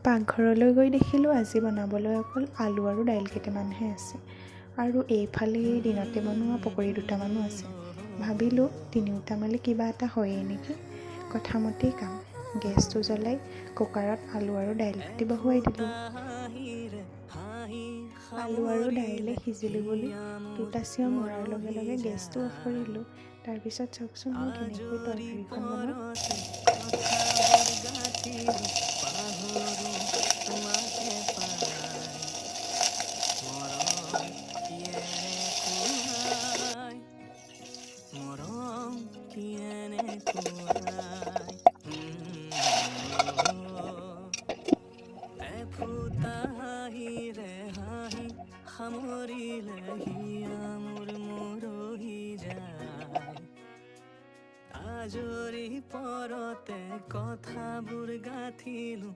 পাকঘৰলৈ গৈ দেখিলোঁ আজি বনাবলৈ অকল আলু আৰু দাইল কেইটামানহে আছে আৰু এইফালে দিনতে বনোৱা পকৰি দুটামানো আছে। ভাবিলোঁ তিনিওটা মেলি কিবা এটা হয়েই নেকি। কথামতেই কাম। গেছটো জ্বলাই কুকাৰত আলু আৰু দাইল কাটি বহুৱাই দিলোঁ। আলু আৰু দাইলে সিজিলোঁ বুলি দুটা চিঞৰ মৰাৰ লগে লগে গেছটো অফ কৰিলোঁ। তাৰপিছত চাওকচোন মই কেনেকৈ তৰকাৰীখন বনাওঁ। আজৰি পৰতে কথাবোৰ গাঁঠিলো